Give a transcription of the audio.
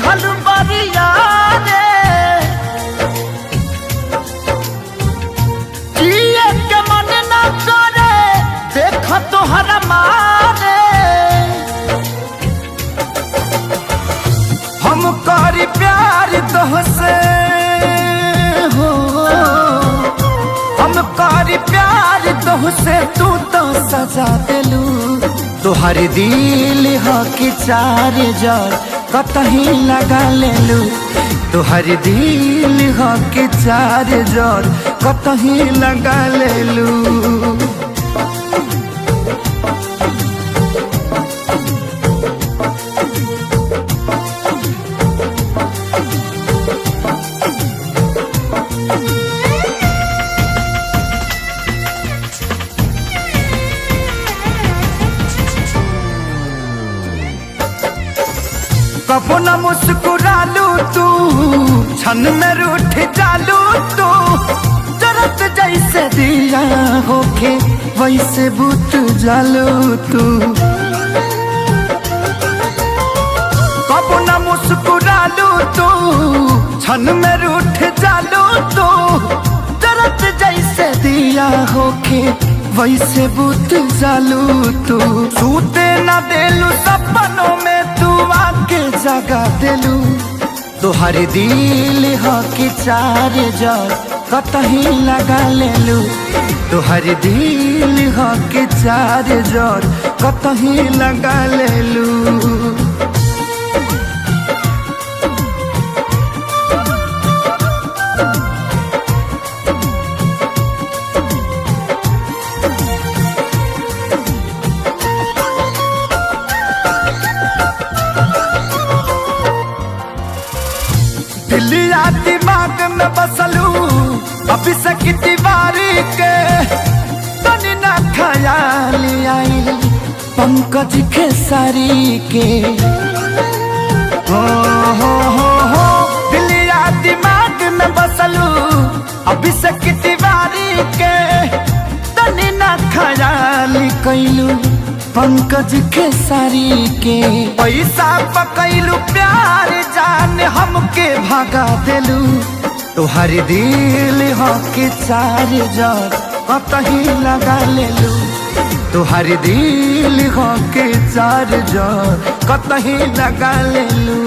दिहल बरिया रे जिए के मन न करे देख तोहरा मारे हम करी प्यार तोहसे हो हम करी प्यार तोहसे तू तो सजा देलू तोहर दिल हो कि चार जार कतही लगा लेलू तोहर दिल हो कि चार जार कतही लगा लेलू कबो न मुस्कुरालू तू क्षण में रूठ जालू तू जरत जैसे दिया होके वैसे बुत जालू तू कबो न मुस्कुरालू तू क्षण में रूठ जालू तू जरत जैसे दिया होके वैसे बुत जालू तू सूते न देलू सपनों में तू आके जगा देलू तोहर दिल हो कि चार जार कतही लगा लेलू तोहर दिल हो कि चार जार कतही लगा लेलू दिलिया दिमाग में बसलू अभी से की दीवारी के तनी ना ख्याल आई पंकज खेसारी के हो दिलिया दिमाग में बसलू अभी से की दीवारी के तनी ना ख्याल कैलू पंकज खेसारी के पैसा पकैलू प्यार जान हमके भागा देलू तोहर दिल हो कि चार जार कतही लगा लेलू तोहर दिल हो कि चार जार कतही लगा लेलू।